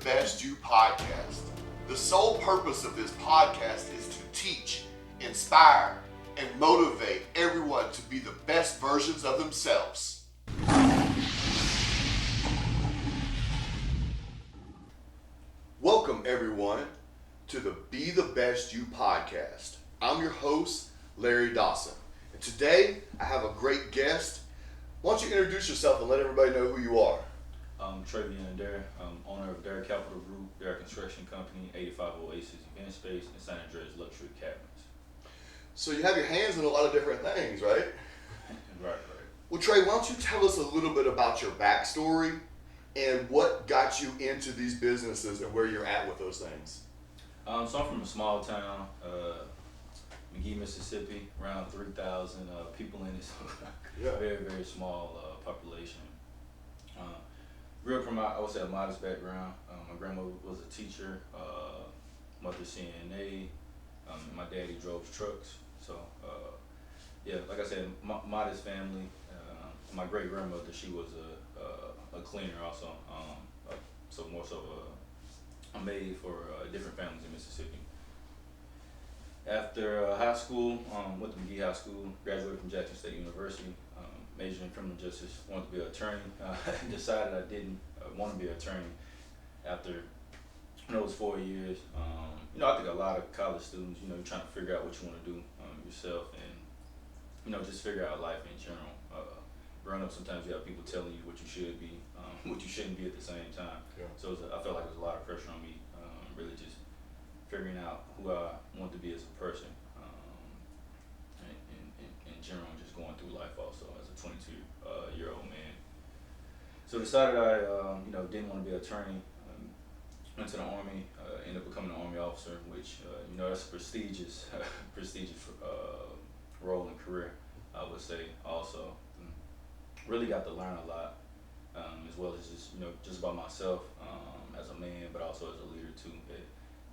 Best You podcast. The sole purpose of this podcast is to teach, inspire, and motivate everyone to be the best versions of themselves. Welcome everyone to the Be the Best You podcast. I'm your host, Larry Dawson. And today I have a great guest. Why don't you introduce yourself and let everybody know who you are? I'm Trey Durr, owner of Durr Capital Group, Durr Construction Company, 85 Oasis Event Space, and San Andreas Luxury Cabinets. So you have your hands in a lot of different things, right? Right. Well, Trey, why don't you tell us a little bit about your backstory and what got you into these businesses and where you're at with those things? So I'm from a small town, McGee, Mississippi, around 3,000 people in it, so very, very small population. Grew up from, I would say, a modest background. My grandmother was a teacher, mother CNA, my daddy drove trucks. So, like I said, modest family. My great grandmother, she was a cleaner also, so more so a maid for different families in Mississippi. After high school, went to McGee High School, graduated from Jackson State University, majored in criminal justice, wanted to be an attorney. Decided I didn't want to be an attorney after those 4 years. I think a lot of college students, you're trying to figure out what you want to do yourself and, just figure out life in general. Growing up, sometimes you have people telling you what you should be, what you shouldn't be at the same time. Yeah. So I felt like there was a lot of pressure on me, really just figuring out who I want to be as a person, in general, and just going through life also as a 22-year-old man. So decided I, didn't want to be an attorney. Went to the Army, ended up becoming an Army officer, which, that's a prestigious role and career, I would say also. Really got to learn a lot, as well as just about myself as a man, but also as a leader too.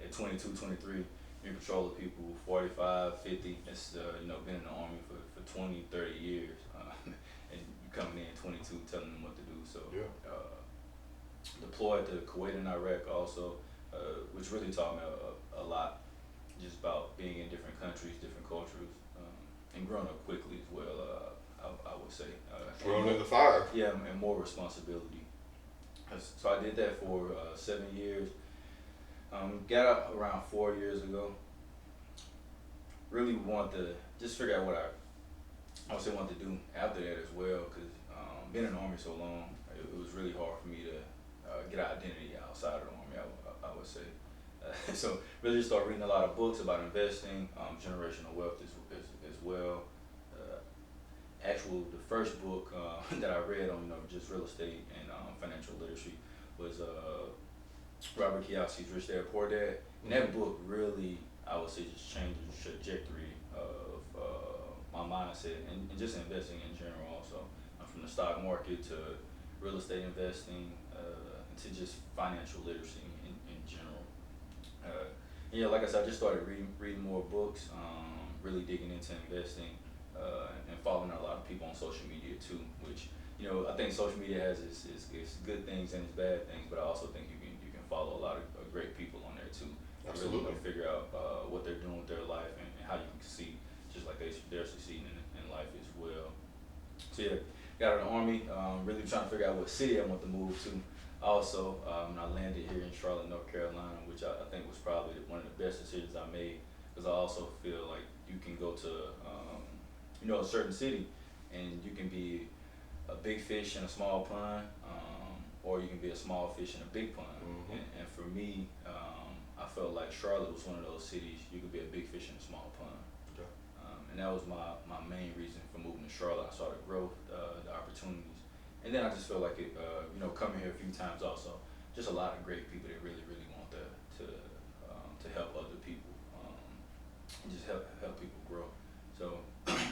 At 22, 23, you're in control of people 45, 50. It's, been in the Army for 20, 30 years, and you coming in 22 telling them what to do. So, deployed to Kuwait and Iraq also, which really taught me a lot, just about being in different countries, different cultures, and growing up quickly as well, I would say. Thrown in the fire. Yeah, and more responsibility. So I did that for 7 years. Got out around 4 years ago. Really wanted to just figure out what I also wanted to do after that as well, because being in the Army so long, it was really hard for me to get an identity outside of the Army, I would say. So really just started reading a lot of books about investing, generational wealth as well. The first book that I read on just real estate and financial literacy was Robert Kiyosaki's Rich Dad Poor Dad. And that book really, I would say, just changed the trajectory of my mindset and just investing in general also. From the stock market to real estate investing to just financial literacy in general. Like I said, I just started reading more books, really digging into investing, and following a lot of people on social media too, which I think social media has its good things and its bad things, but I also think you can follow a lot of great people on there too. Absolutely. Really figure out what they're doing with their life and how you can succeed, just like they're succeeding in life as well. So got out of the Army, really trying to figure out what city I want to move to. Also, I landed here in Charlotte, North Carolina, which I think was probably one of the best decisions I made, because I also feel like you can go to a certain city and you can be a big fish in a small pond, or you can be a small fish in a big pond. Mm-hmm. And for me, I felt like Charlotte was one of those cities you could be a big fish in a small pond. Okay. And that was my main reason for moving to Charlotte. I saw the growth, the opportunities, and then I just felt like it. Coming here a few times also, just a lot of great people that really want to help other people, and just help people grow. So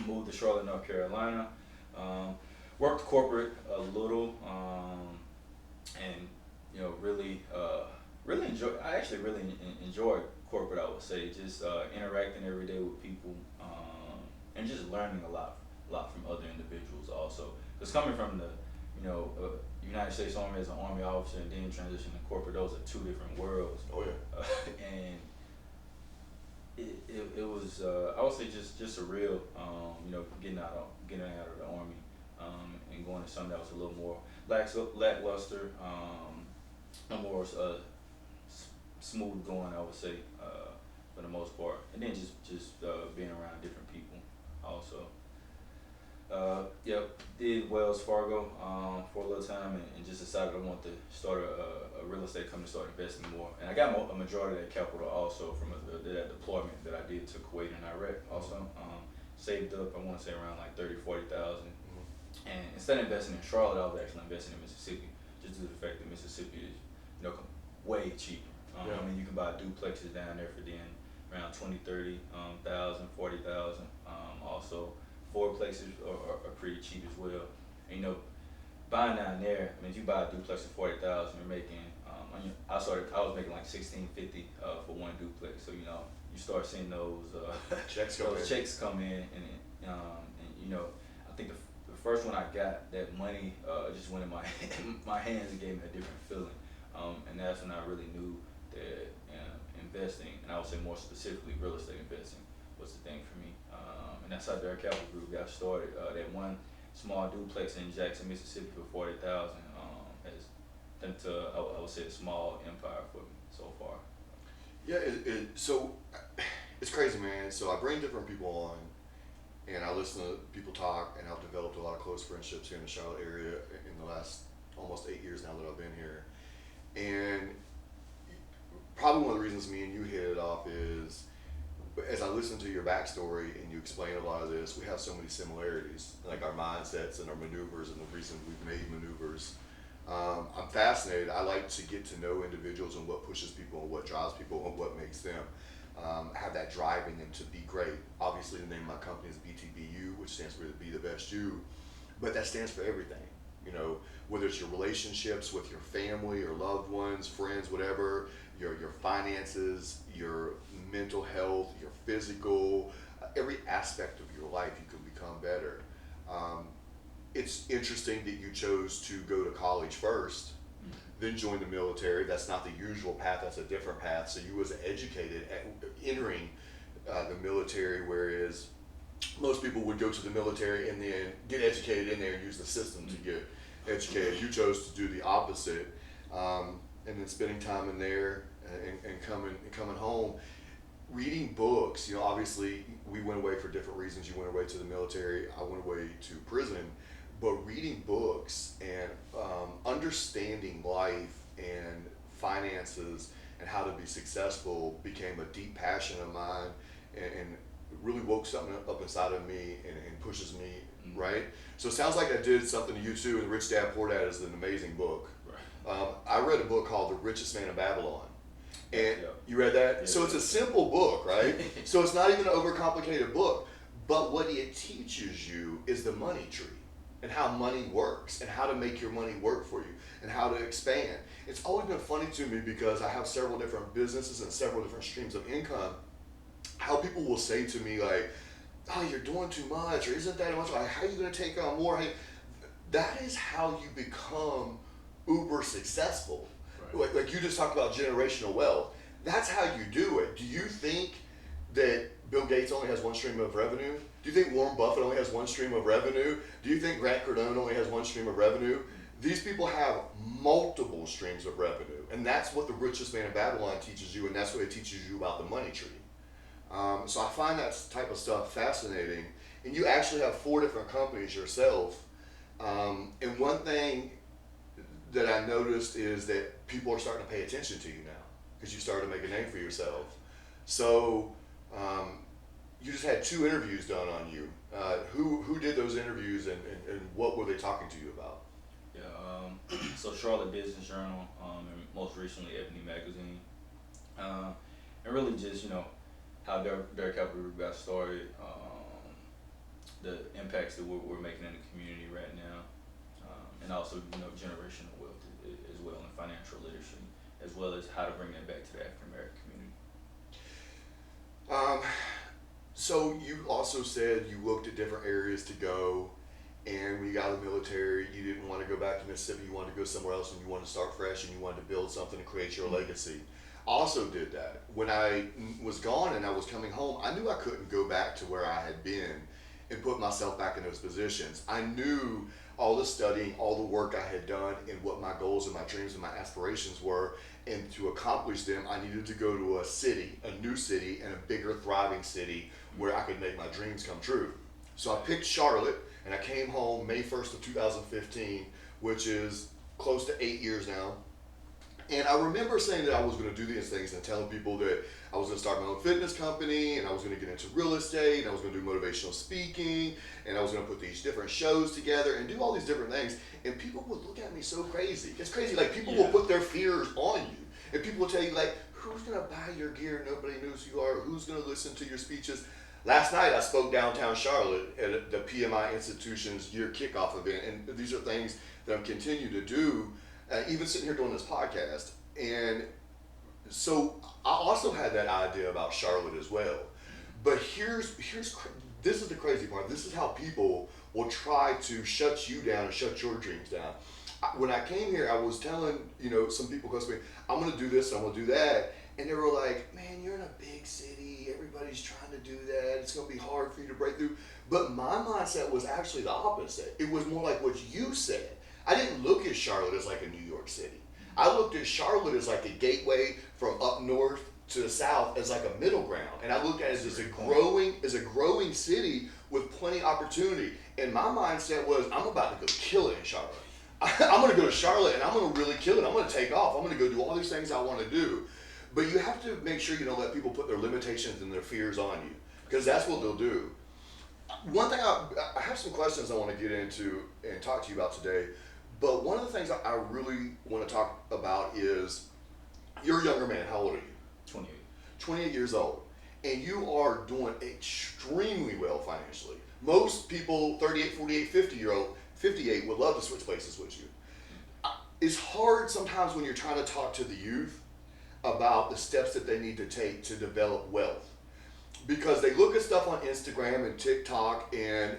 moved to Charlotte, North Carolina. Worked corporate a little, and really enjoy. I actually really enjoyed corporate. I would say just interacting every day with people, and just learning a lot from other individuals also. Because coming from the United United States Army as an Army officer and then transition to corporate, those are two different worlds. Oh yeah. And it was I would say just a real getting out of the Army and going to something that was a little more lackluster, more smooth going, I would say, for the most part, and then just being around different people also. Did Wells Fargo for a little time and just decided I wanted to start a real estate company, start investing more. And I got a majority of that capital also from that deployment that I did to Kuwait and Iraq also. Saved up, I want to say around like 30,000-40,000. And instead of investing in Charlotte, I was actually investing in Mississippi, just due to the fact that Mississippi is, way cheaper. I mean, you can buy duplexes down there for then around 20,000-30,000, 40,000. Also, fourplexes are pretty cheap as well. And, buying down there, I mean, if you buy a duplex for 40,000, you're making. I was making like $1,650 for one duplex. So you start seeing those checks come in, and I think the first one I got, that money just went in my my hands and gave me a different feeling. And that's when I really knew that investing, and I would say more specifically real estate investing, was the thing for me. And that's how Durr Capital Group got started. That one small duplex in Jackson, Mississippi for 40,000 has turned to, I would say, a small empire for me so far. Yeah, so it's crazy, man. So I bring different people on, and I listen to people talk, and I've developed a lot of close friendships here in the Charlotte area in the last almost 8 years now that I've been here. And probably one of the reasons me and you hit it off is, as I listen to your backstory and you explain a lot of this, we have so many similarities, like our mindsets and our maneuvers and the reason we've made maneuvers. I'm fascinated. I like to get to know individuals and what pushes people and what drives people and what makes them have that drive in them to be great. Obviously, the name of my company is BTBU, which stands for Be the Best You, but that stands for everything. Whether it's your relationships with your family or loved ones, friends, whatever, your finances, your mental health, your physical, every aspect of your life, you can become better. It's interesting that you chose to go to college first, then join the military. That's not the usual path, that's a different path. So you was educated at entering the military, whereas most people would go to the military and then get educated in there and use the system to get educated. You chose to do the opposite, and then spending time in there and coming home, reading books. Obviously we went away for different reasons. You went away to the military, I went away to prison, but reading books and understanding life and finances and how to be successful became a deep passion of mine, and really woke something up inside of me and pushes me, right? So it sounds like I did something to you too, and Rich Dad Poor Dad is an amazing book. Right. I read a book called The Richest Man in Babylon. And you read that? Yeah, so it's a simple book, right? So it's not even an overcomplicated book, but what it teaches you is the money tree and how money works and how to make your money work for you and how to expand. It's always been funny to me because I have several different businesses and several different streams of income, how people will say to me like, oh, you're doing too much, or isn't that much, like, how are you going to take on more? Hey, that is how you become uber successful. Right. Like you just talked about generational wealth. That's how you do it. Do you think that Bill Gates only has one stream of revenue? Do you think Warren Buffett only has one stream of revenue? Do you think Grant Cardone only has one stream of revenue? These people have multiple streams of revenue, and that's what The Richest Man in Babylon teaches you, and that's what it teaches you about the money tree. So I find that type of stuff fascinating. And you actually have 4 different companies yourself. And one thing that I noticed is that people are starting to pay attention to you now because you started to make a name for yourself. So you just had 2 interviews done on you. Who did those interviews, and what were they talking to you about? Yeah, so Charlotte Business Journal, and most recently Ebony Magazine. And really just, how Durr Capital Group got started, the impacts that we're making in the community right now, and also generational wealth as well, and financial literacy, as well as how to bring that back to the African American community. So you also said you looked at different areas to go, And when you got out of the military, you didn't want to go back to Mississippi. You wanted to go somewhere else, and you wanted to start fresh, and you wanted to build something and create your legacy. Also did that. When I was gone and I was coming home, I knew I couldn't go back to where I had been and put myself back in those positions. I knew all the studying, all the work I had done, and what my goals and my dreams and my aspirations were. And to accomplish them, I needed to go to a city, a new city, and a bigger, thriving city where I could make my dreams come true. So I picked Charlotte, and I came home May 1st of 2015, which is close to 8 years now. And I remember saying that I was going to do these things and telling people that I was going to start my own fitness company, and I was going to get into real estate, and I was going to do motivational speaking, and I was going to put these different shows together and do all these different things. And people would look at me so crazy. It's crazy. Like, people will put their fears on you. And people will tell you, like, who's going to buy your gear? Nobody knows who you are. Who's going to listen to your speeches? Last night, I spoke downtown Charlotte at the PMI Institution's year kickoff event. And these are things that I'm continuing to do, even sitting here doing this podcast. And so I also had that idea about Charlotte as well. But this is the crazy part. This is how people will try to shut you down and shut your dreams down. When I came here, I was telling, some people close to me, I'm going to do this, I'm going to do that. And they were like, man, you're in a big city. Everybody's trying to do that. It's going to be hard for you to break through. But my mindset was actually the opposite. It was more like what you said. I didn't look at Charlotte as like a New York City. I looked at Charlotte as like a gateway from up north to the south as like a middle ground. And I looked at it as a growing city with plenty of opportunity. And my mindset was, I'm about to go kill it in Charlotte. I'm going to go to Charlotte and I'm going to really kill it. I'm going to take off. I'm going to go do all these things I want to do. But you have to make sure you don't let people put their limitations and their fears on you, because that's what they'll do. One thing, I have some questions I want to get into and talk to you about today. But one of the things I really want to talk about is, you're a younger man. How old are you? 28. 28 years old. And you are doing extremely well financially. Most people, 38, 48, 50-year-old, 58, would love to switch places with you. It's hard sometimes when you're trying to talk to the youth about the steps that they need to take to develop wealth. Because they look at stuff on Instagram and TikTok, and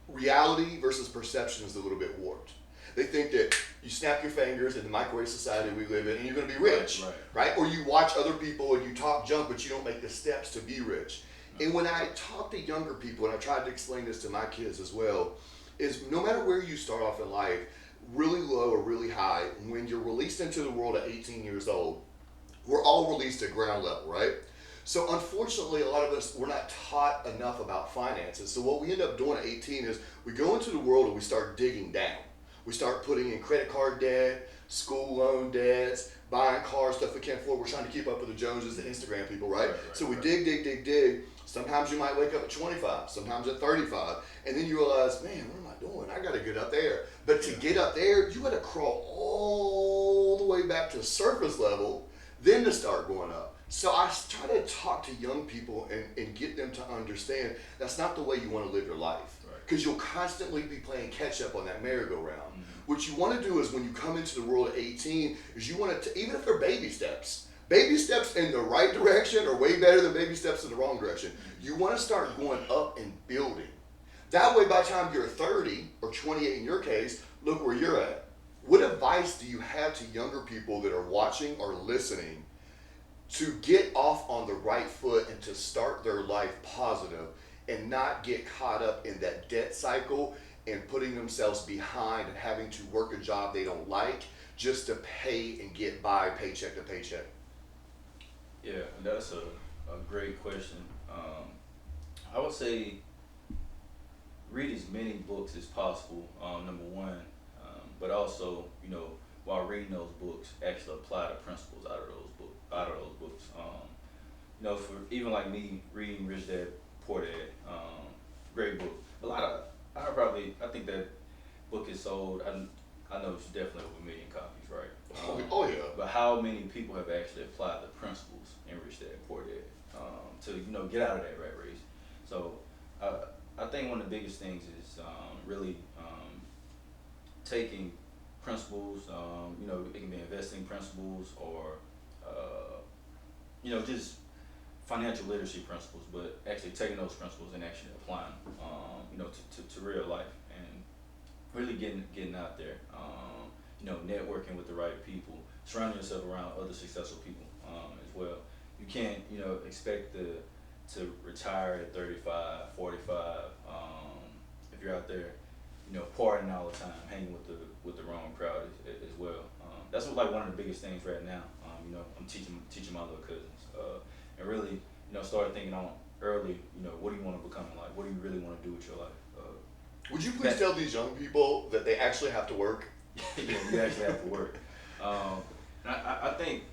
reality versus perception is a little bit warped. They think that you snap your fingers in the microwave society we live in and you're going to be rich, right? Or you watch other people and you talk junk, but you don't make the steps to be rich. And when I talk to younger people, and I tried to explain this to my kids as well, is no matter where you start off in life, really low or really high, when you're released into the world at 18 years old, we're all released at ground level, right? So unfortunately, a lot of us, we're not taught enough about finances. So what we end up doing at 18 is we go into the world and we start digging down. We start putting in credit card debt, school loan debts, buying cars, stuff we can't afford. We're trying to keep up with the Joneses, the Instagram people, right? So we dig. Sometimes you might wake up at 25, sometimes at 35, and then you realize, man, what am I doing? I got to get up there. But to get up there, you got to crawl all the way back to surface level, then to start going up. So I try to talk to young people and get them to understand that's not the way you want to live your life. Because you'll constantly be playing catch up on that merry-go-round. Mm-hmm. What you want to do is, when you come into the world at 18, is you want to, even if they're baby steps in the right direction are way better than baby steps in the wrong direction. You want to start going up and building. That way, by the time you're 30 or 28 in your case, look where you're at. What advice do you have to younger people that are watching or listening to get off on the right foot and to start their life positive and not get caught up in that debt cycle and putting themselves behind and having to work a job they don't like just to pay and get by paycheck to paycheck? Yeah, that's a great question. I would say read as many books as possible, number one, but also, while reading those books, actually apply the principles out of those books. For even like me, reading Rich Dad, Poor Dad, great book. I think that book is sold, I know it's definitely over 1 million copies, right? Oh yeah. But how many people have actually applied the principles in Rich Dad, Poor Dad, to, get out of that rat race? So I think one of the biggest things is really taking principles, it can be investing principles or, just financial literacy principles, but actually taking those principles and actually applying them, to real life. And really getting out there. Networking with the right people, surrounding yourself around other successful people as well. You can't expect to retire at 35, 45 if you're out there partying all the time, hanging with the wrong crowd as well. That's what, like, one of the biggest things right now. I'm teaching my little cousins, and really start thinking on early. What do you want to become in life? What do you really want to do with your life? Would you please tell these young people that they actually have to work? Yeah, you actually have to work. I think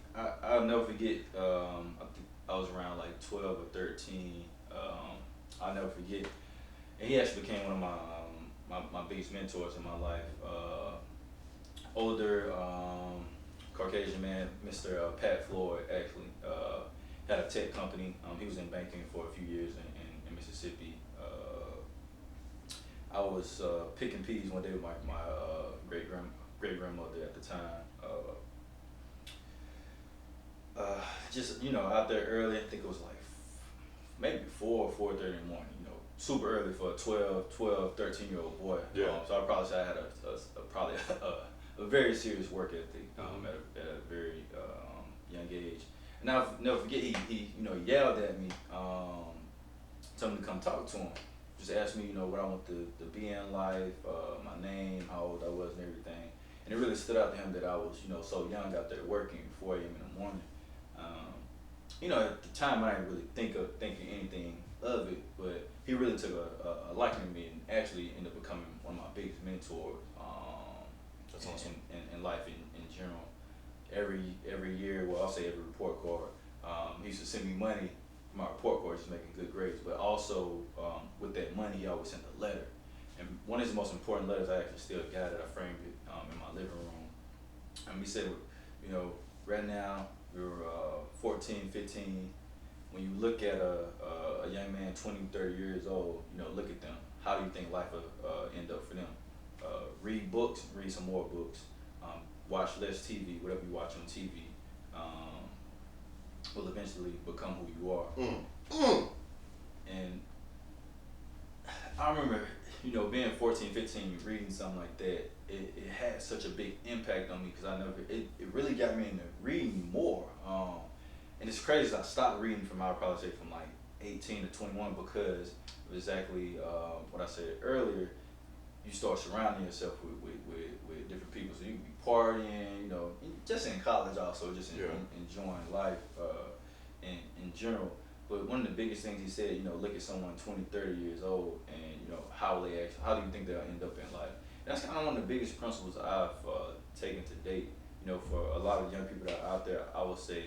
I'll never forget. I think I was around like 12 or 13. I'll never forget, and he actually became one of my biggest mentors in my life. Older Caucasian man, Mr. Pat Floyd, actually had a tech company. He was in banking for a few years in Mississippi. I was picking peas one day with my great grandmother at the time. Just out there early. I think it was like maybe 4 or 4:30 in the morning. Super early for a 12, 13-year-old boy. Yeah. So I probably say I had probably a very serious work ethic at a very young age. And I'll never forget, he yelled at me, told me to come talk to him. Just asked me, what I want to be in life, my name, how old I was, and everything. And it really stood out to him that I was, so young out there working 4 a.m. in the morning. At the time I didn't really thinking anything of it, but he really took a liking to me and actually ended up becoming one of my biggest mentors. That's awesome. In life in general. Every year, well, I'll say every report card, he used to send me money for my report card, just making good grades. But also, with that money, he always sent a letter. And one of his most important letters, I actually still got it. I framed it in my living room. And he said, right now, you're 14, 15. When you look at a young man 20, 30 years old, look at them. How do you think life will end up for them? Read books, read some more books. Watch less TV, whatever you watch on TV will eventually become who you are. And I remember, being 14, 15, reading something like that, it had such a big impact on me because it really got me into reading more. And it's crazy, I stopped reading from, I would probably say from like 18 to 21 because of exactly what I said earlier. You start surrounding yourself with different people. So you can be partying, just in college also, just enjoying life in general. But one of the biggest things he said, look at someone 20, 30 years old and, how do you think they'll end up in life? And that's kind of one of the biggest principles I've taken to date. For a lot of young people that are out there, I would say,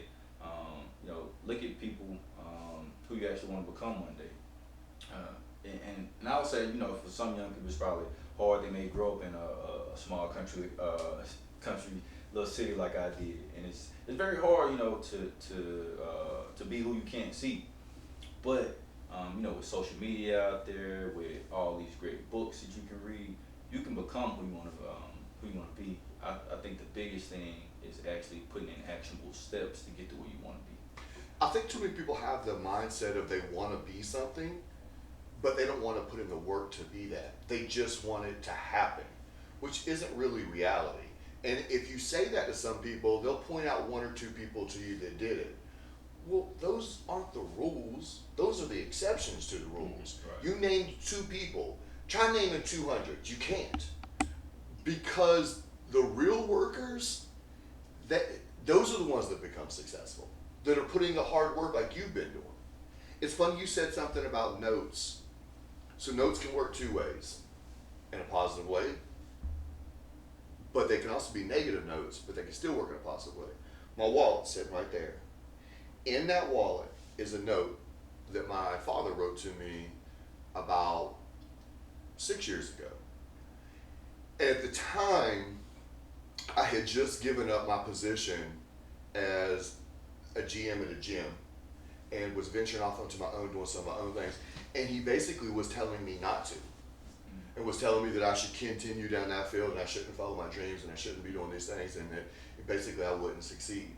look at people who you actually want to become one day. And I would say, for some young people, it's probably hard. They may grow up in a small country little city like I did, and it's very hard, to be who you can't see. But with social media out there, with all these great books that you can read, you can become who you want to be. I think the biggest thing is actually putting in actionable steps to get to where you want to be. I think too many people have the mindset of they want to be something, but they don't want to put in the work to be that. They just want it to happen, which isn't really reality. And if you say that to some people, they'll point out 1 or 2 people to you that did it. Well, those aren't the rules. Those are the exceptions to the rules. Right. You named 2 people. Try naming 200. You can't. Because the real workers, those are the ones that become successful, that are putting the hard work like you've been doing. It's funny you said something about notes. So notes can work 2 ways. In a positive way, but they can also be negative notes, but they can still work in a positive way. My wallet's sitting right there. In that wallet is a note that my father wrote to me about 6 years ago. At the time, I had just given up my position as a GM at a gym and was venturing off onto my own, doing some of my own things. And he basically was telling me not to. And was telling me that I should continue down that field and I shouldn't follow my dreams and I shouldn't be doing these things and that basically I wouldn't succeed.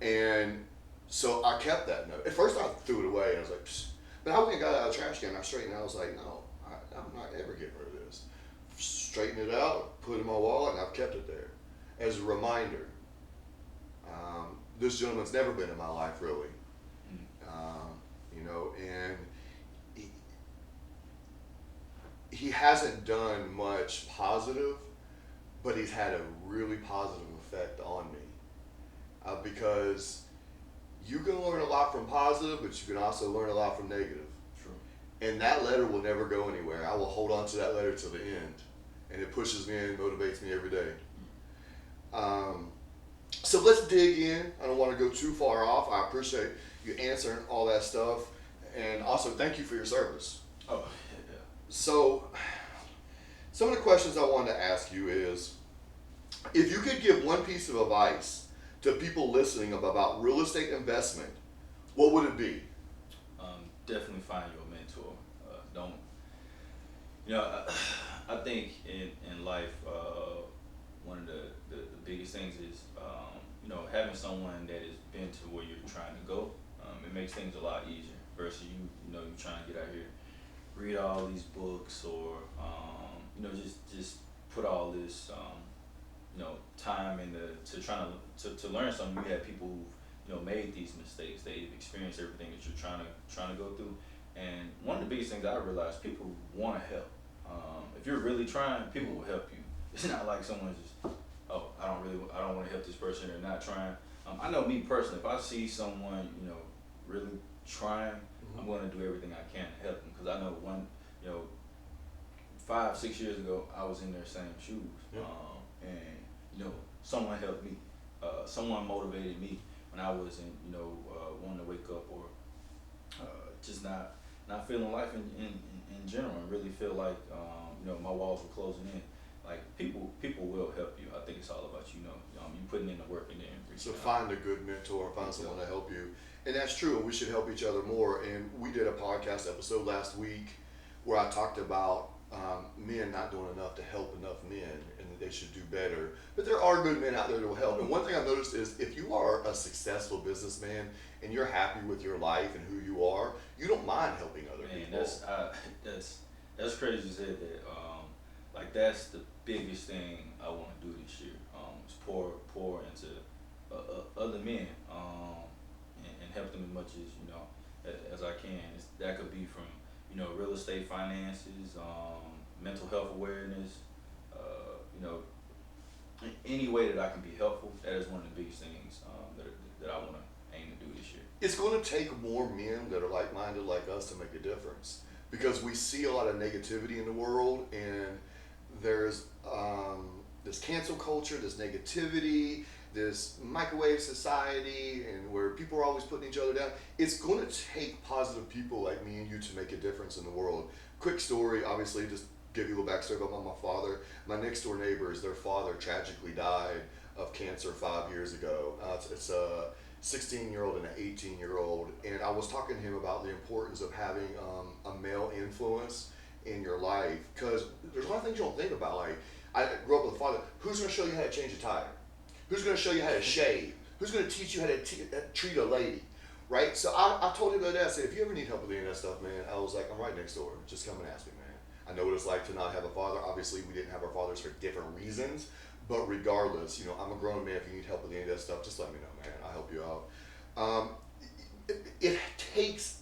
And so I kept that note. At first I threw it away and I was like, psst. But I went and got it out of the trash can and I straightened it out. I was like, no, I'm not ever getting rid of this. straightened it out, put it in my wallet, and I've kept it there as a reminder. This gentleman's never been in my life really, and he hasn't done much positive, but he's had a really positive effect on me, because you can learn a lot from positive, but you can also learn a lot from negative. True. And that letter will never go anywhere. I will hold on to that letter to the end, and it pushes me and motivates me every day. So let's dig in. I don't want to go too far off. I appreciate you answering all that stuff, and also thank you for your service. Oh, yeah. So some of the questions I wanted to ask you is, if you could give one piece of advice to people listening about real estate investment, what would it be? Definitely find your mentor. I think in life, one of the biggest things is, having someone that has been to where you're trying to go. It makes things a lot easier versus you trying to get out here, read all these books, or just put all this time into trying to learn something. You have people who've made these mistakes. They've experienced everything that you're trying to go through. And one of the biggest things I realized, people want to help. If you're really trying, people will help you. It's not like someone's just, oh, I don't want to help this person, or not trying. I know me personally, if I see someone really trying, I'm going to do everything I can to help them, because I know 5-6 years ago I was in their same shoes. Yeah. And someone helped me, someone motivated me when I was in wanting to wake up, or just not feeling life in general, and really feel like my walls were closing in. Like people will help you. I think it's all about you putting in the work and then reaching out. Find a good mentor, find someone to help you, and that's true. And we should help each other more. And we did a podcast episode last week where I talked about men not doing enough to help enough men, and that they should do better. But there are good men out there that will help. And one thing I've noticed is, if you are a successful businessman and you're happy with your life and who you are, you don't mind helping other people. That's crazy you said that. That's the biggest thing I want to do this year. Is pour into other men, and help them as much as I can. That could be from real estate finances, mental health awareness, any way that I can be helpful. That is one of the biggest things that I want to aim to do this year. It's going to take more men that are like-minded like us to make a difference, because we see a lot of negativity in the world, and there's this cancel culture, this negativity, this microwave society, and where people are always putting each other down. It's going to take positive people like me and you to make a difference in the world. Quick story, obviously, just give you a little backstory about my father. My next door neighbors, their father tragically died of cancer 5 years ago. It's a 16-year-old and an 18-year-old, and I was talking to him about the importance of having a male influence in your life, because there's a lot of things you don't think about. Like, I grew up with a father. Who's going to show you how to change a tire? Who's going to show you how to shave? Who's going to teach you how to treat a lady? Right? So I told him the other day, I said, if you ever need help with any of that stuff, man, I was like, I'm right next door. Just come and ask me, man. I know what it's like to not have a father. Obviously, we didn't have our fathers for different reasons, but regardless, I'm a grown man. If you need help with any of that stuff, just let me know, man. I'll help you out. It takes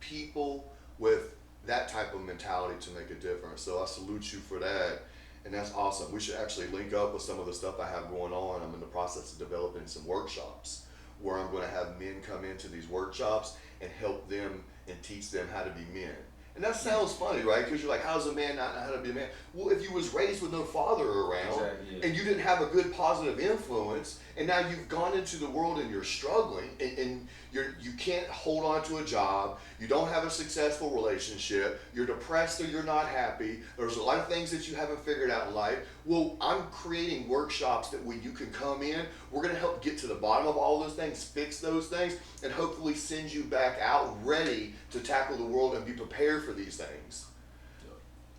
people with that type of mentality to make a difference. So I salute you for that. And that's awesome. We should actually link up with some of the stuff I have going on. I'm in the process of developing some workshops where I'm going to have men come into these workshops and help them and teach them how to be men. And that sounds funny, right? Because you're like, how's a man not know how to be a man? Well, if you was raised with no father around, exactly, yeah, and you didn't have a good positive influence, and now you've gone into the world and you're struggling, and you can't hold on to a job, you don't have a successful relationship, you're depressed or you're not happy, there's a lot of things that you haven't figured out in life. Well, I'm creating workshops that when you can come in, we're going to help get to the bottom of all those things, fix those things, and hopefully send you back out ready to tackle the world and be prepared for these things.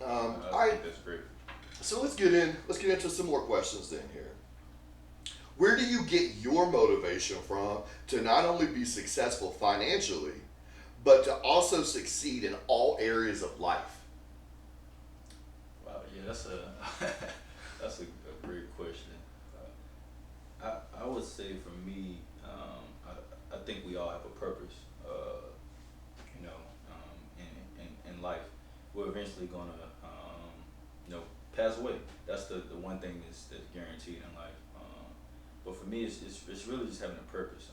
All right, that's great. so let's get into some more questions then here. Where do you get your motivation from to not only be successful financially, but to also succeed in all areas of life? Wow, yeah, Yeah, that's a that's a great question. I would say for me, I think we all have a purpose. You know, in life, we're eventually gonna you know pass away. That's the one thing that's guaranteed in life. But for me, it's really just having a purpose.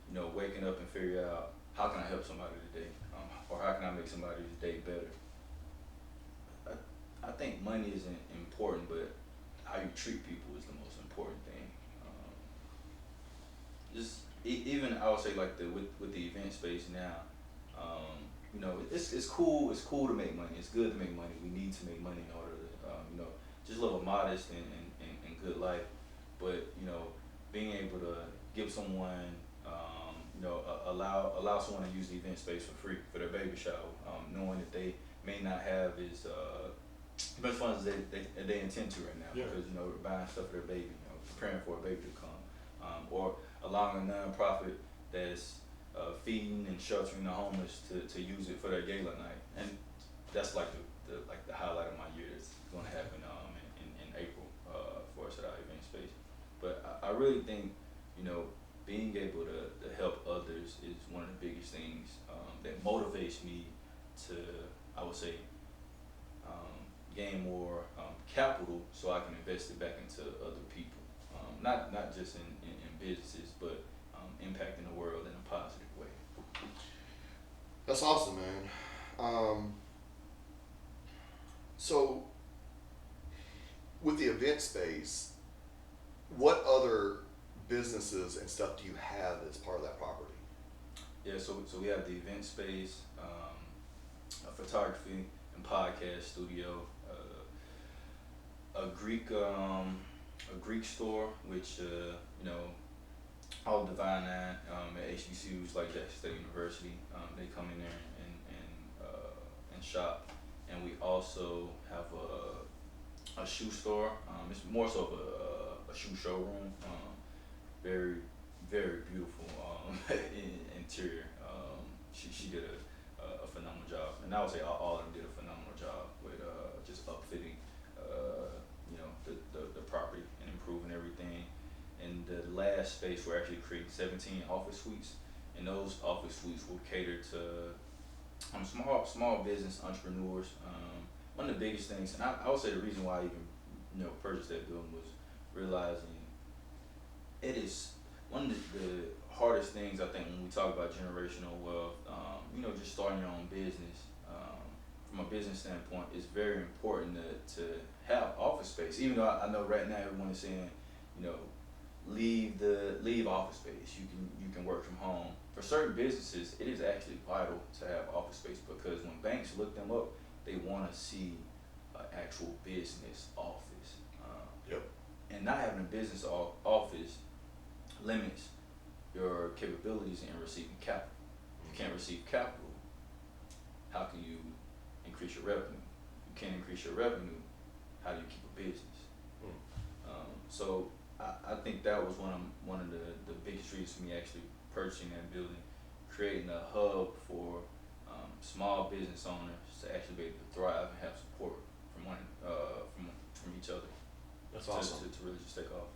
You know, waking up and figure out how can I help somebody today, or how can I make somebody's day better. I think money isn't important, but how you treat people is the most important thing. Just even I would say like with the event space now, you know, it's cool. It's cool to make money. It's good to make money. We need to make money in order to you know just live a modest and good life. But you know, being able to give someone you know allow someone to use the event space for free for their baby shower, knowing that they may not have as much funds as they intend to right now, Yeah. because you know we're buying stuff for their baby, you know, preparing for a baby to come, or allowing a nonprofit that's feeding and sheltering the homeless to use it for their gala night. And that's like the highlight of my year that's going to happen in April for us at our event space. But I really think, you know, being able to help others is one of the biggest things that motivates me to, I would say, gain more capital so I can invest it back into other people. Not just in businesses, but impacting the world in a positive way. That's awesome, man. So, with the event space, what other businesses and stuff do you have as part of that property? Yeah, so we have the event space, a photography and podcast studio, a Greek store, which you know, all Divine Nine at HBCUs like Jackson State University, they come in there and shop. And we also have a shoe store. It's more so of a shoe showroom. Very very beautiful interior. She did a phenomenal job, and I would say all of them did a phenomenal job with just upfitting you know the property and improving everything. And the last space we're actually creating 17 office suites, and those office suites will cater to small business entrepreneurs. One of the biggest things, and I would say the reason why I even you know purchased that building was realizing it is one of the hardest things I think when we talk about generational wealth. You know, just starting your own business. From a business standpoint, it's very important to have office space. Even though I know right now everyone is saying, you know, leave office space. You can work from home. For certain businesses, it is actually vital to have office space, because when banks look them up, they want to see an actual business office. Yep. And not having a business office limits your capabilities in receiving capital. If you can't receive capital, how can you increase your revenue? You can't increase your revenue, how do you keep a business? So I think that was one of the biggest reasons for me actually purchasing that building, creating a hub for small business owners to actually be able to thrive and have support from each other. That's awesome. To really just take off.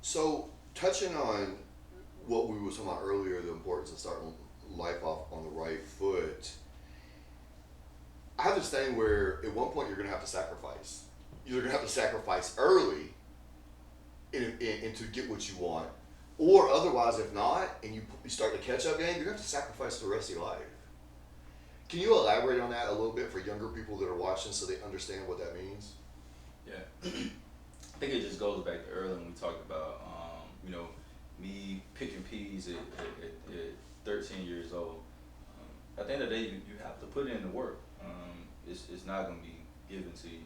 So, touching on what we were talking about earlier, the importance of starting life off on the right foot, I have this thing where at one point you're going to have to sacrifice. You're going to have to sacrifice early and to get what you want, or otherwise, if not, and you start the catch-up game, you're going to have to sacrifice the rest of your life. Can you elaborate on that a little bit for younger people that are watching so they understand what that means? Yeah. I think it just goes back to earlier when we talked about, you know, me picking peas at 13 years old. At the end of the day, you have to put in the work. It's not going to be given to you.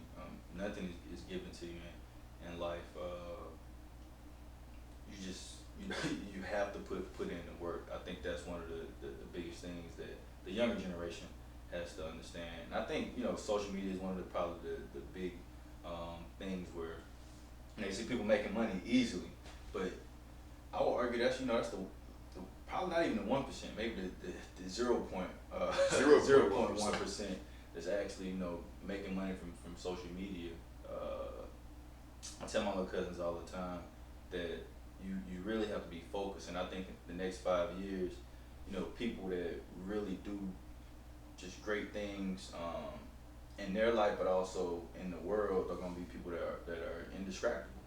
Nothing is given to you in life. You have to put in the work. I think that's one of the biggest things that the younger generation has to understand. And I think, you know, social media is one of probably the big things where you know, you see people making money easily, but I would argue that's that's the probably not even the 1%, maybe the 0.1% that's actually, making money from social media. I tell my little cousins all the time that you really have to be focused, and I think in the next 5 years, people that really do just great things in their life, but also in the world, are going to be people that are indistractable.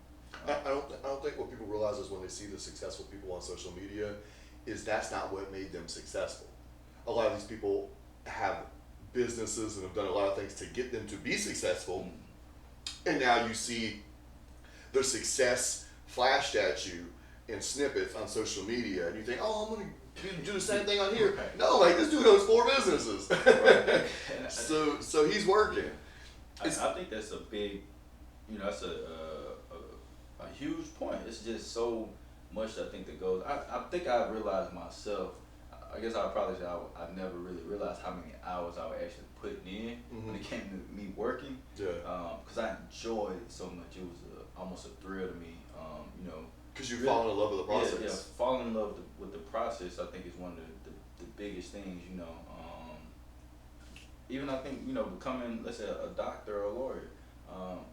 I don't think what people realize is when they see the successful people on social media is that's not what made them successful. A lot of these people have businesses and have done a lot of things to get them to be successful, and now you see their success flashed at you in snippets on social media, and you think, oh, I'm going to do the same thing on here. Right. No, like this dude owns 4 businesses. Right. so he's working. I think that's a big, that's a huge point. It's just so much I think that goes. I think I realized myself. I guess I'd probably say I never really realized how many hours I was actually putting in when it came to me working. Yeah. Because I enjoyed it so much. It was almost a thrill to me. Because you fall in love with the process. Yeah, falling in love with the process. I think is one of the biggest things. Even I think becoming, let's say, a doctor or a lawyer.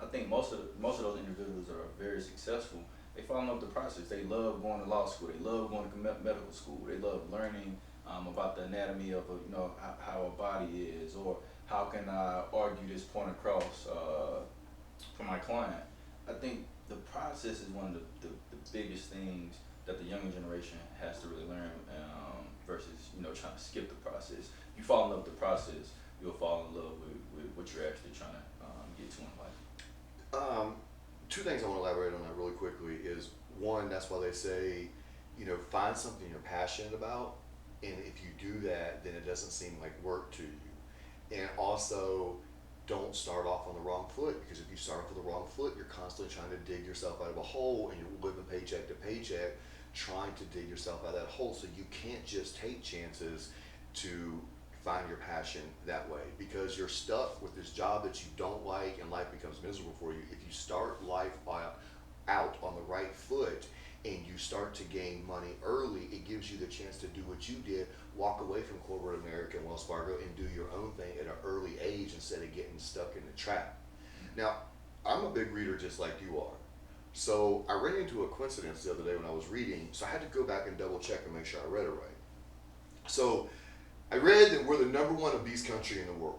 I think most of those individuals that are very successful, they fall in love with the process. They love going to law school. They love going to medical school. They love learning about the anatomy of how a body is, or how can I argue this point across for my client. I think the process is one of the biggest things that the younger generation has to really learn versus trying to skip the process. You fall in love with the process, you'll fall in love with what you're actually trying to get to in life. 2 things I want to elaborate on that really quickly is, one, that's why they say, find something you're passionate about, and if you do that, then it doesn't seem like work to you. And also, don't start off on the wrong foot, because if you start off with the wrong foot, you're constantly trying to dig yourself out of a hole, and you're living paycheck to paycheck, trying to dig yourself out of that hole. So you can't just take chances to find your passion that way, because you're stuck with this job that you don't like, and life becomes miserable for you. If you start life out on the right foot and you start to gain money early, it gives you the chance to do what you did, walk away from corporate America and Wells Fargo and do your own thing at an early age instead of getting stuck in the trap. Now, I'm a big reader just like you are. So I ran into a coincidence the other day when I was reading, so I had to go back and double check and make sure I read it right. So I read that we're the #1 obese country in the world.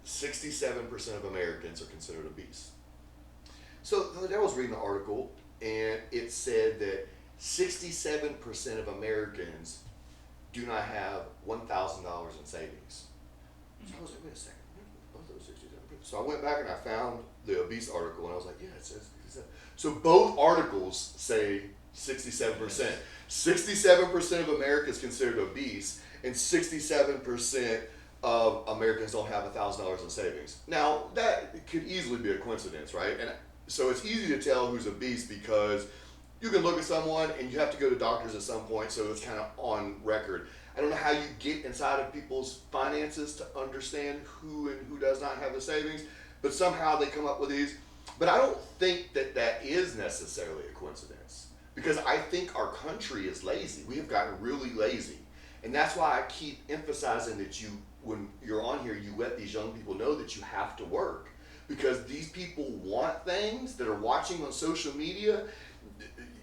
67% of Americans are considered obese. So the other day I was reading an article, and it said that 67% of Americans do not have $1,000 in savings. So I was like, wait a second, both those 67%. So I went back and I found the obese article, and I was like, yeah, it says 67%. So both articles say 67%. 67% of America is considered obese, and 67% of Americans don't have $1,000 in savings. Now, that could easily be a coincidence, right? And so it's easy to tell who's obese because you can look at someone and you have to go to doctors at some point, so it's kind of on record. I don't know how you get inside of people's finances to understand who and who does not have the savings, but somehow they come up with these. But I don't think that is necessarily a coincidence, because I think our country is lazy. We have gotten really lazy. And that's why I keep emphasizing that when you're on here, you let these young people know that you have to work. Because these people want things that are watching on social media.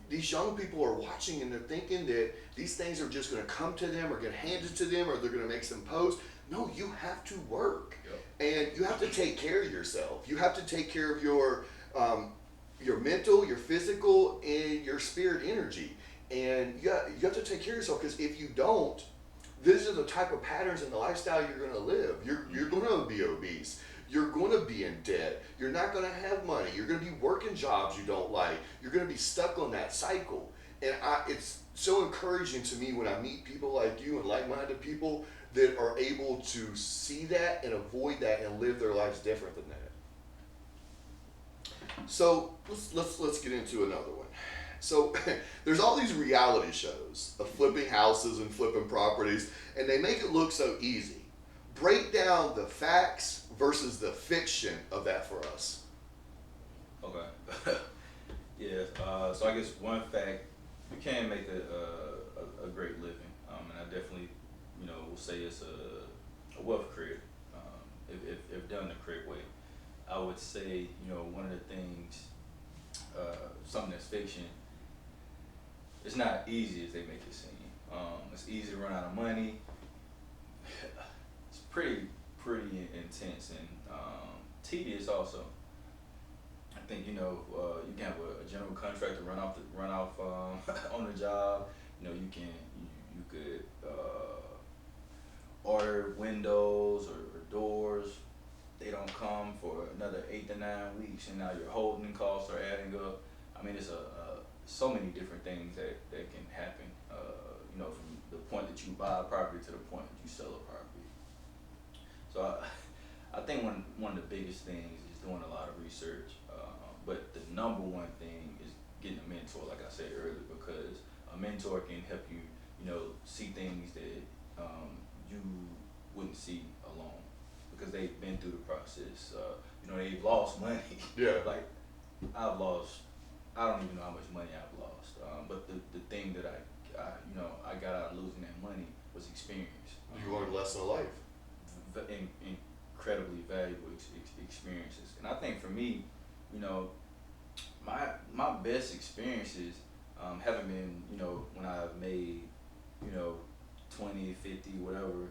These young people are watching and they're thinking that these things are just going to come to them or get handed to them, or they're going to make some posts. No, you have to work. Yep. And you have to take care of yourself. You have to take care of your mental, your physical, and your spirit energy. And you have to take care of yourself, because if you don't, these are the type of patterns in the lifestyle you're going to live. You're going to be obese. You're going to be in debt. You're not going to have money. You're going to be working jobs you don't like. You're going to be stuck on that cycle. And it's so encouraging to me when I meet people like you and like-minded people that are able to see that and avoid that and live their lives different than that. So let's get into another one. So there's all these reality shows of flipping houses and flipping properties, and they make it look so easy. Break down the facts versus the fiction of that for us. Okay. Yeah. So I guess one fact, you can make a great living, and I definitely, will say it's a wealth creator. if done the correct way. I would say, one of the things, something that's fiction, it's not easy as they make it seem. It's easy to run out of money. It's pretty intense and tedious also. I think you can have a general contractor run off on the job. You could order windows or doors. They don't come for another 8 to 9 weeks, and now your holding costs are adding up. I mean, it's so many different things that can happen. From the point that you buy a property to the point that you sell a property. So I think one of the biggest things is doing a lot of research. But the number one thing is getting a mentor, like I said earlier, because a mentor can help you, see things that you wouldn't see alone, because they've been through the process. They've lost money. Yeah. Like I don't even know how much money I've lost. But the thing that I got out of losing that money was experience. You learned a lesson of life. Incredibly valuable experiences, and I think for me, my best experiences haven't been, when I've made, 20, 50, whatever,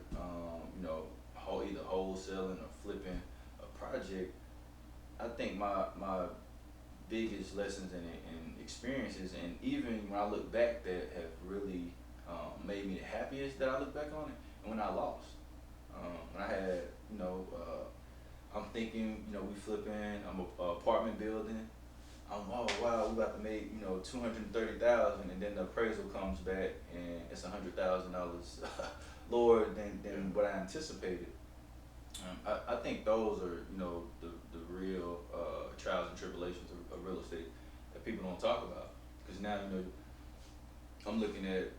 either wholesaling or flipping a project. I think my biggest lessons and experiences, and even when I look back, that have really made me the happiest that I look back on it, and when I lost. When I had, I'm thinking, we flipping, I'm a apartment building. Oh wow, we about to make, $230,000, and then the appraisal comes back and it's $100,000 lower than what I anticipated. I think those are, the real trials and tribulations of real estate that people don't talk about. Because now, I'm looking at,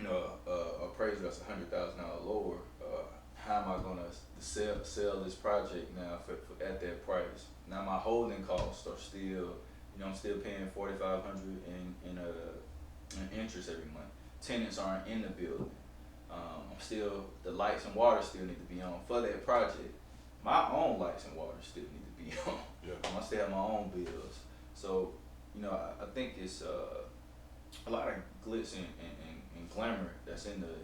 appraisal that's $100,000 lower. How am I gonna sell this project now for at that price? Now my holding costs are still, I'm still paying $4,500 in interest every month. Tenants aren't in the building. The lights and water still need to be on for that project. My own lights and water still need to be on. Yeah. I still have my own bills. So, I think it's a lot of glitz and glamour that's in the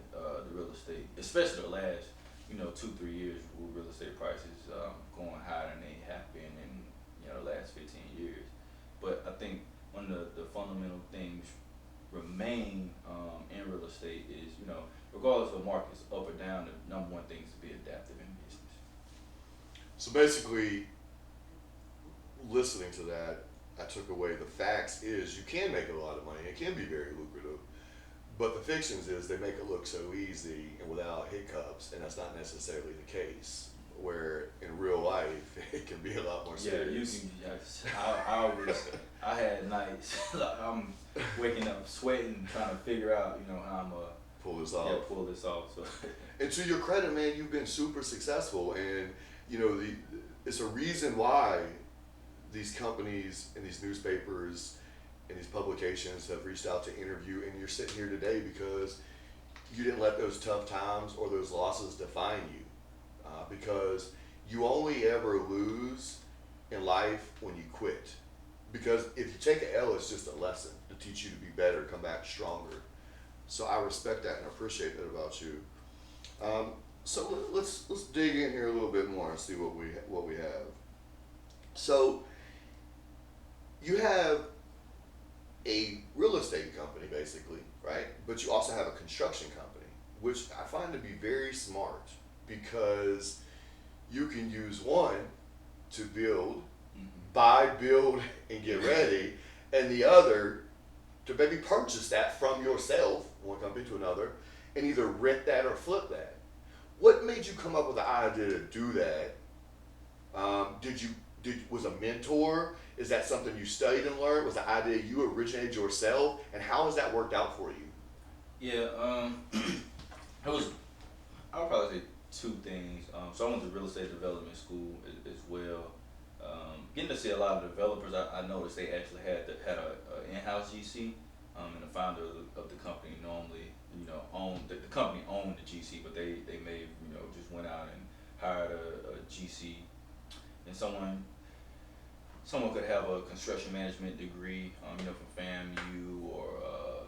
real estate, especially the last 2-3 years with real estate prices going higher than they have been in the last 15 years. But I think one of the fundamental things remain in real estate is, regardless of markets up or down, the number one thing is to be adaptive in business. So basically, listening to that, I took away the facts is you can make a lot of money. It can be very lucrative. But the fictions is they make it look so easy and without hiccups, and that's not necessarily the case. Where in real life, it can be a lot more serious. I had nights, like I'm waking up sweating, trying to figure out, how I'm gonna pull this off. Yeah, pull this off. So. And to your credit, man, you've been super successful, and it's a reason why these companies and these newspapers and these publications have reached out to interview, and you're sitting here today because you didn't let those tough times or those losses define you. Because you only ever lose in life when you quit. Because if you take an L, it's just a lesson to teach you to be better, come back stronger. So I respect that and appreciate that about you. So let's dig in here a little bit more and see what we have. So you have a real estate company basically, right? But you also have a construction company, which I find to be very smart because you can use one to build, buy, build, and get ready, and the other to maybe purchase that from yourself, one company to another, and either rent that or flip that. What made you come up with the idea to do that? Was a mentor? Is that something you studied and learned? Was the idea you originated yourself? And how has that worked out for you? Yeah, I would probably say two things. So I went to real estate development school as well. Getting to see a lot of developers, I noticed they actually had a in-house GC, and the founder of the company normally, the company owned the GC, but they may, just went out and hired a GC, and someone could have a construction management degree, from FAMU or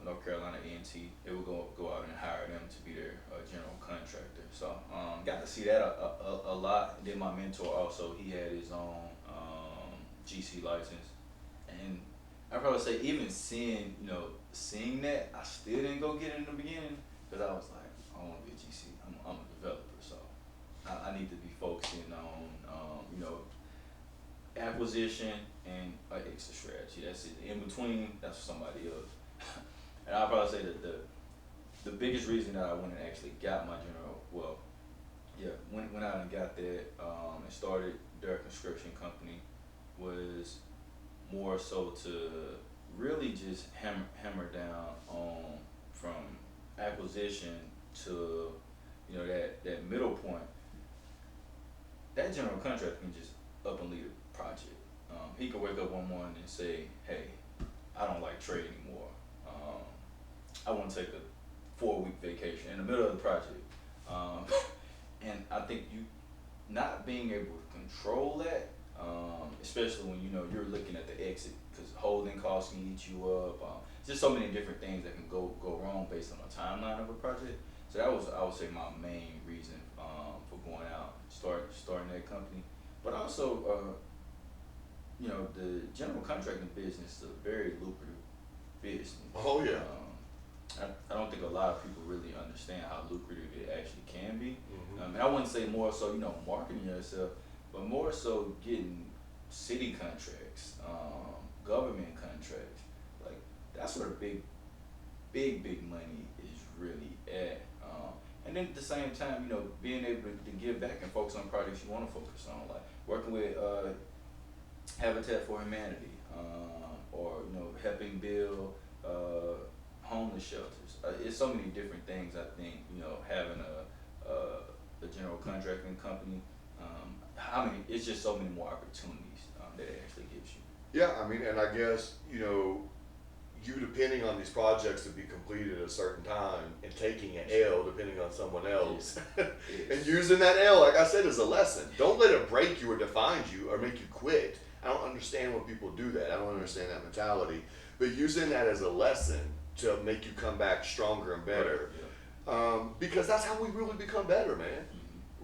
North Carolina A&T. They would go out and hire them to be their general contractor. So got to see that a lot. And then my mentor also, he had his own GC license, and I probably say even seeing that, I still didn't go get it in the beginning because I was like, I don't want to be a GC. I'm a developer, so I need to be focusing on acquisition and exit strategy. That's it. In between, that's for somebody else. And I'll probably say that the biggest reason that I went and actually got my when I done got that and started their construction company was more so to really just hammer down on from acquisition to that middle point. That general contractor can just up and lead a project. He could wake up one morning and say, "Hey, I don't like Trey anymore. I want to take a 4-week vacation in the middle of the project." And I think you not being able to control that, especially when you're looking at the exit, because holding costs can eat you up. Just so many different things that can go wrong based on the timeline of a project. So that was, I would say, my main reason for going out, starting that company. But also, the general contracting business is a very lucrative business. Oh yeah. I don't think a lot of people really understand how lucrative it actually can be. Mm-hmm. And I wouldn't say more so, marketing yourself, but more so getting city contracts, government contracts. Like, that's where the big money is really at. And then at the same time, being able to give back and focus on projects you want to focus on, like working with Habitat for Humanity, or helping build homeless shelters. It's so many different things. I think having a general contracting company. It's just so many more opportunities that it actually gives you. Yeah, I mean, and I guess you depending on these projects to be completed at a certain time and taking an L depending on someone else and using that L, like I said, as a lesson. Don't let it break you or define you or make you quit. I don't understand when people do that. I don't understand that mentality. But using that as a lesson to make you come back stronger and better. Right. Yeah. Because that's how we really become better, man.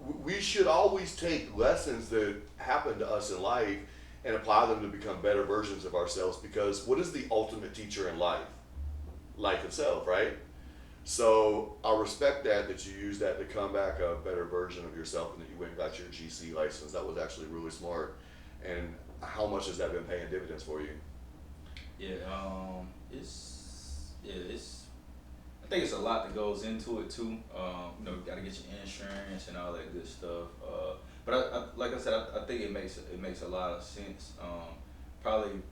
Mm-hmm. We should always take lessons that happen to us in life and apply them to become better versions of ourselves, because what is the ultimate teacher in life? Life itself, right? So I respect that you use that to come back a better version of yourself, and that you went and got your GC license. That was actually really smart. And how much has that been paying dividends for you? Yeah, I think it's a lot that goes into it too. You got to get your insurance and all that good stuff. But I like I said, I think it makes a lot of sense. Probably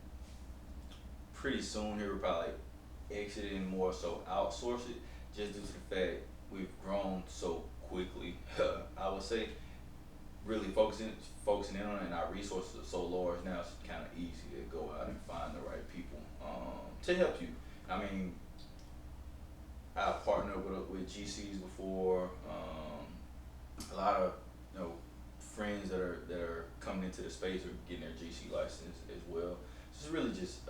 pretty soon here, we're probably exiting more so outsource it, just due to the fact we've grown so quickly. I would say really focusing in on it, and our resources are so large now, it's kind of easy to go out and find the right people to help you. I mean, I've partnered with GCs before. A lot of friends that are coming into the space are getting their GC license as well. So it's really just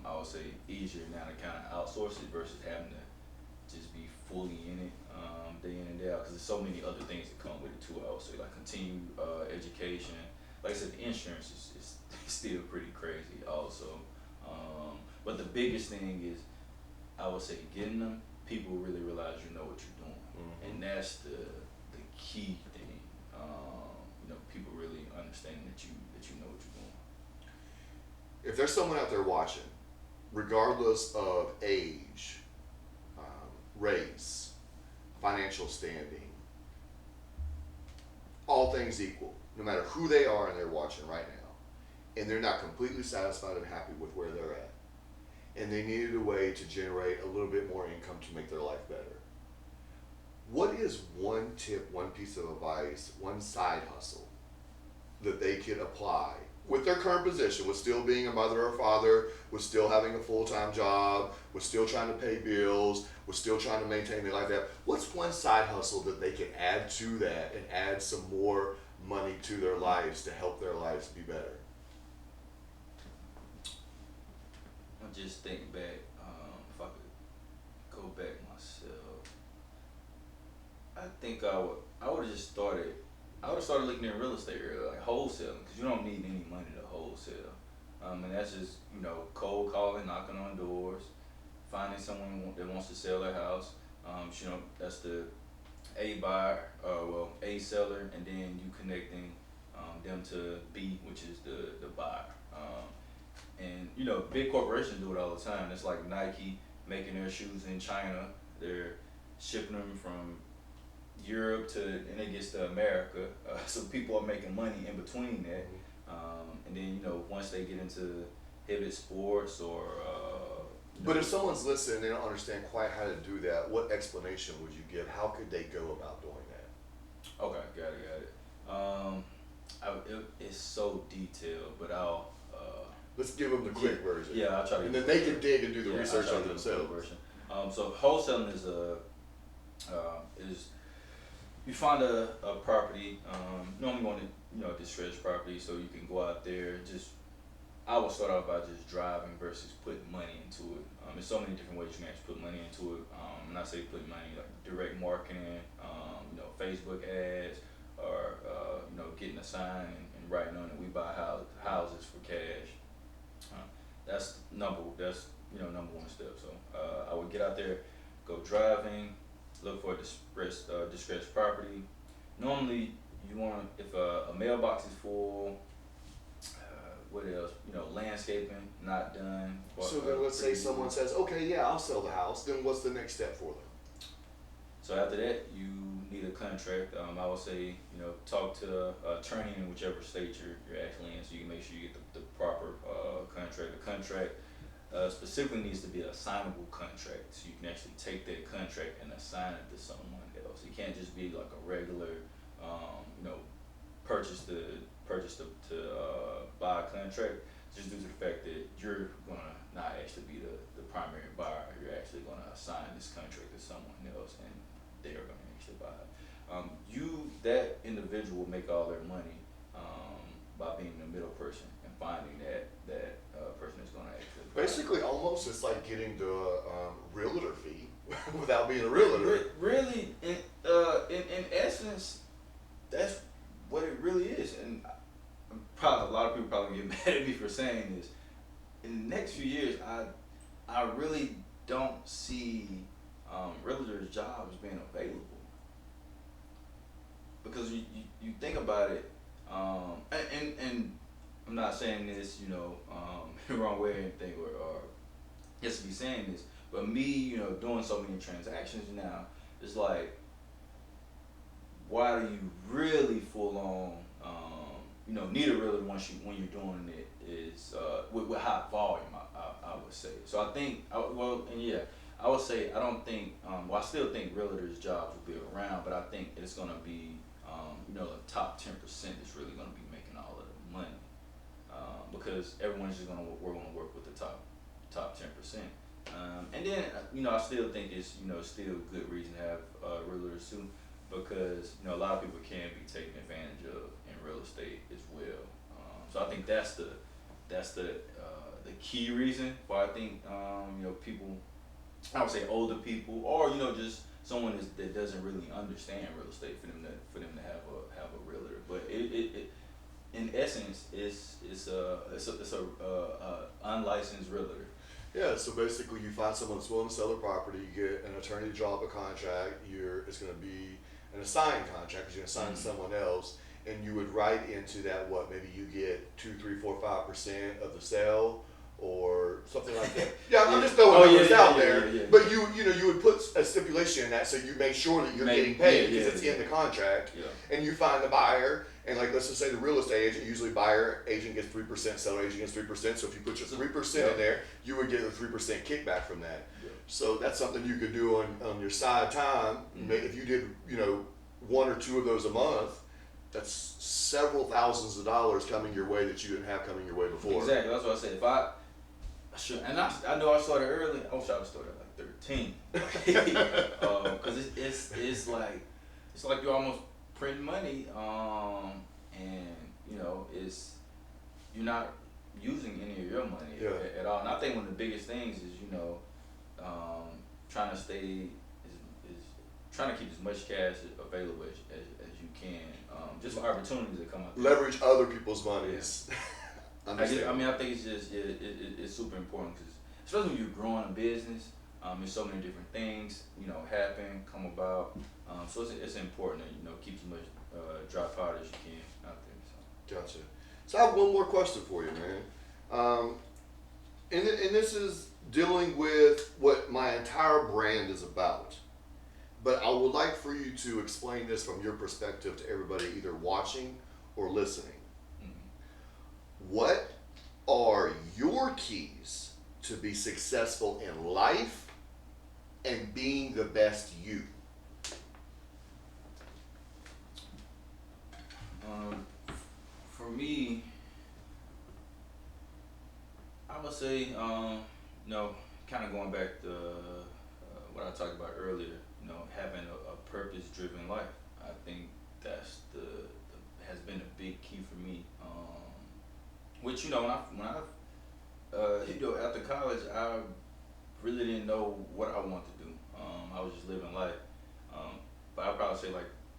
I would say easier now to kind of outsource it versus having to just be fully in it day in and day out, because there's so many other things that come with it too. I would say, like continued education. Like I said, the insurance is still pretty crazy also. But the biggest thing is, I would say, getting them, people really realize you know what you're doing. Mm-hmm. And that's the key thing. People really understanding that you know what you're doing. If there's someone out there watching, regardless of age, race, financial standing, all things equal, no matter who they are and they're watching right now, and they're not completely satisfied and happy with where they're at, and they needed a way to generate a little bit more income to make their life better, what is one tip, one piece of advice, one side hustle that they could apply with their current position, with still being a mother or father, with still having a full-time job, with still trying to pay bills, with still trying to maintain their life? What's one side hustle that they can add to that and add some more money to their lives to help their lives be better? I just think back, if I could go back myself, I think I would have just started. I would have started looking at real estate earlier, like wholesaling, because you don't need any money to wholesale. And that's just, cold calling, knocking on doors, finding someone that wants to sell their house. That's the A buyer, A seller, and then you connecting them to B, which is the buyer. And big corporations do it all the time. It's like Nike making their shoes in China. They're shipping them from Europe and it gets to America. So people are making money in between that. And then once they get into heavy sports or. But if someone's listening, they don't understand quite how to do that. What explanation would you give? How could they go about doing that? Okay, got it. It's so detailed, but I'll. Let's give them the quick version. Yeah, I'll try to. And then they can dig and do the research on themselves. So wholesaling is you find a property. Normally you want to distressed property, so you can go out there. I would start out by just driving versus putting money into it. There's so many different ways you can actually put money into it. When I say put money, like direct marketing, Facebook ads, or getting a sign and writing on it. We buy houses for cash. That's number one step. So I would get out there, go driving, look for a distressed property. Normally, you want, if a mailbox is full. What else? Landscaping not done. So then let's say someone says, okay, yeah, I'll sell the house. Then what's the next step for them? So after that, you need a contract. I would say, talk to an attorney in whichever state you're actually in, so you can make sure you get the proper contract. The contract specifically needs to be a signable contract, so you can actually take that contract and assign it to someone else. It can't just be like a regular, purchase to buy a contract, just due to the fact that you're gonna not actually be the primary buyer. You're actually gonna assign this contract to someone else, and they're gonna actually buy it. That individual will make all their money by being the middle person and finding that person is gonna actually buy. Basically, almost it's like getting the realtor fee without being a realtor. Really, in essence, that's what it really is. And probably a lot of people probably get mad at me for saying this. In the next few years, I really don't see realtors' jobs being available, because you think about it, and I'm not saying this the wrong way or anything, or just to be saying this, but me doing so many transactions now, it's like, why do you really full on need a realtor when you're doing it is with high volume, I would say. So I think I would say I don't think I still think realtors' jobs will be around, but I think it's gonna be the top 10% is really gonna be making all of the money, because everyone's just we're gonna work with the top 10%. And then I still think it's still a good reason to have realtors too, because a lot of people can be taken advantage of in real estate as well. So I think that's the key reason why I think people, I would say older people, or just someone that doesn't really understand real estate, for them to have a realtor. But it in essence it's a unlicensed realtor. Yeah, so basically you find someone that's willing to sell their property, you get an attorney to draw up a contract, it's going to be an assigned contract because you're going to assign to someone else, and you would write into that maybe you get 2, 3, 4, 5% of the sale or something like that. Yeah, I'm just throwing numbers out there. Yeah. But you would put a stipulation in that so you make sure that you're getting paid because it's in the contract. Yeah. And you find the buyer, and like let's just say the real estate agent, usually buyer agent gets 3%, seller agent gets 3%. So if you put your 3% in there, you would get a 3% kickback from that. Yeah. So that's something you could do on your side time. Mm-hmm. If you did 1 or 2 of those a month, that's several thousands of dollars coming your way that you didn't have coming your way before. Exactly. That's what I said. If I know I started early. I wish I would started at like 13. Because it's like you're almost printing money and it's you're not using any of your money Yeah. at all. And I think one of the biggest things is trying to stay is trying to keep as much cash available as you can, just for opportunities that come out there. Leverage other people's monies. I think it's just it's super important because especially when you're growing a business, there's so many different things happen, come about. So it's important to keep as much dry powder as you can out there. So. Gotcha. So I have one more question for you, man. And this is dealing with what my entire brand is about. But I would like for you to explain this from your perspective to everybody either watching or listening. What are your keys to be successful in life and being the best you? For me, I would say, kind of going back to what I talked about earlier, having a purpose-driven life. I think that's has been a big key for me. Which when I after college, I really didn't know what I wanted to do. I was just living life. But I'd probably say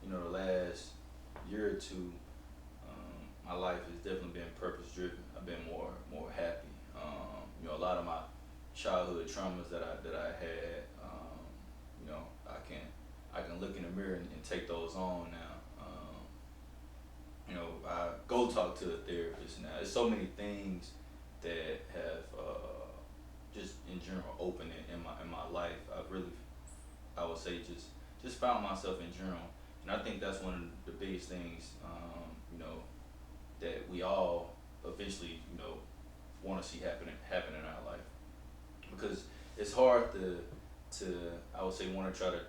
the last year or two, my life has definitely been purpose driven. I've been more happy. A lot of my childhood traumas that I had, I can look in the mirror and take those on now. I go talk to a therapist now. There's so many things that have just in general opened in my life. I've really, I would say, just found myself in general, and I think that's one of the biggest things, that we all eventually, want to see happen in our life, because it's hard to I would say want to try to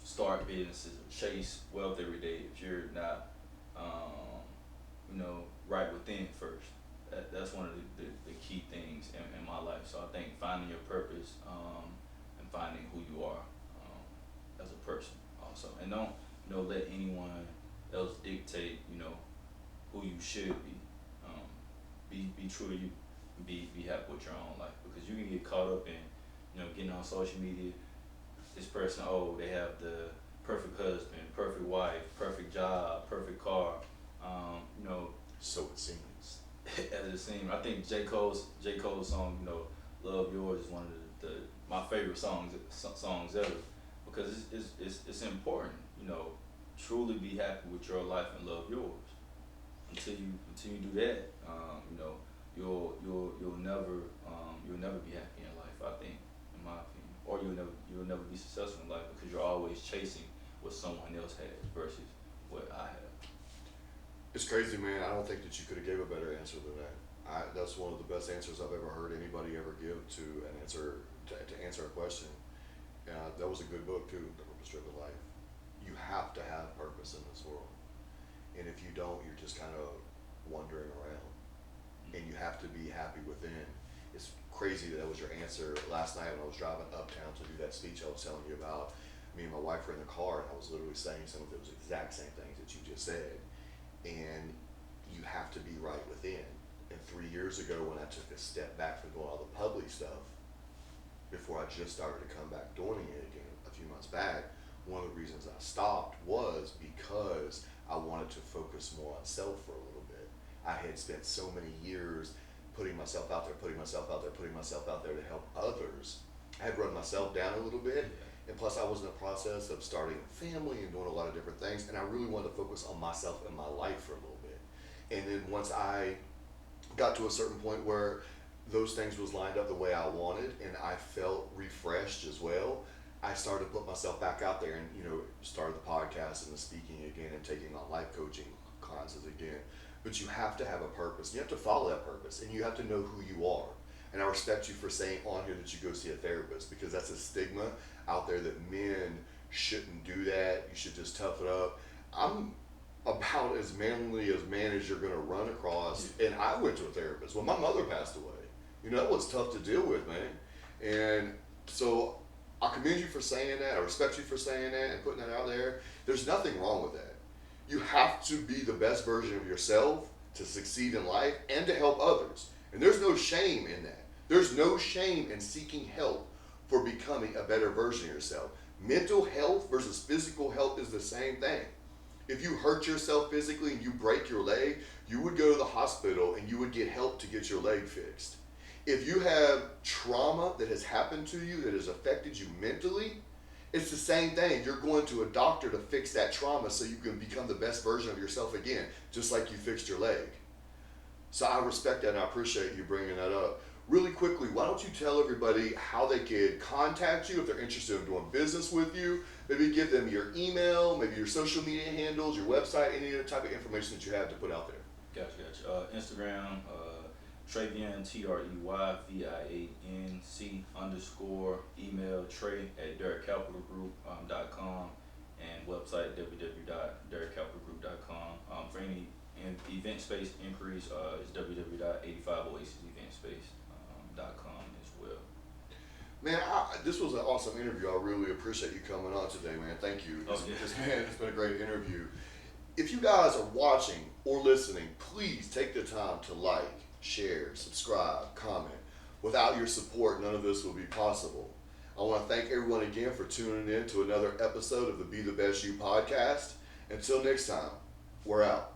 start businesses or chase wealth every day if you're not right within first. That's one of the key things in my life. So I think finding your purpose, and finding who you are as a person also, and don't let anyone else dictate who you should be. Be true to you. Be happy with your own life, because you can get caught up in getting on social media. This person, they have the perfect husband, perfect wife, perfect job, perfect car. So it seems. As it seems, I think J. Cole's song, "Love Yours" is one of my favorite songs ever, because it's important. Truly be happy with your life and love yours. Until you do that, you'll never be happy in life. I think, in my opinion, or you'll never be successful in life, because you're always chasing what someone else has versus what I have. It's crazy, man. I don't think that you could have gave a better answer than that. That's one of the best answers I've ever heard anybody ever give to an answer to answer a question. That was a good book too, The Purpose-Driven Life. You have to have purpose in this world, and if you don't, you're just kind of wandering around. And you have to be happy within. It's crazy that was your answer last night when I was driving uptown to do that speech I was telling you about. Me and my wife were in the car, and I was literally saying some of those exact same things that you just said. And you have to be right within. And 3 years ago, when I took a step back from doing all the public stuff, before I just started to come back doing it again a few months back, one of the reasons I stopped was because I wanted to focus more on self for a little bit. I had spent so many years putting myself out there to help others. I had run myself down a little bit. And plus I was in the process of starting a family and doing a lot of different things, and I really wanted to focus on myself and my life for a little bit. And then once I got to a certain point where those things was lined up the way I wanted, and I felt refreshed as well, I started to put myself back out there and, started the podcast and the speaking again and taking on life coaching classes again. But you have to have a purpose. You have to follow that purpose, and you have to know who you are. And I respect you for saying on here that you go see a therapist, because that's a stigma out there that men shouldn't do that. You should just tough it up. I'm about as manly as man as you're gonna run across, and I went to a therapist when my mother passed away. That was tough to deal with, man. And so I commend you for saying that. I respect you for saying that and putting that out there. There's nothing wrong with that. You have to be the best version of yourself to succeed in life and to help others. And there's no shame in that. There's no shame in seeking help for becoming a better version of yourself. Mental health versus physical health is the same thing. If you hurt yourself physically and you break your leg, you would go to the hospital and you would get help to get your leg fixed. If you have trauma that has happened to you that has affected you mentally, it's the same thing. You're going to a doctor to fix that trauma so you can become the best version of yourself again, just like you fixed your leg. So I respect that and I appreciate you bringing that up. Really quickly, why don't you tell everybody how they could contact you if they're interested in doing business with you? Maybe give them your email, maybe your social media handles, your website, any other type of information that you have to put out there. Gotcha. Instagram, Treyvian, TREYVIANC_, email Trey@DurrCapitalGroup.com, and website www.DurrCapitalGroup.com. For any event space inquiries, is www.85oasiseventSpace.com as well. Man, this was an awesome interview. I really appreciate you coming on today, man. Thank you. It's been a great interview. If you guys are watching or listening, please take the time to like, share, subscribe, comment. Without your support, none of this would be possible. I want to thank everyone again for tuning in to another episode of the Be the Best You podcast. Until next time, we're out.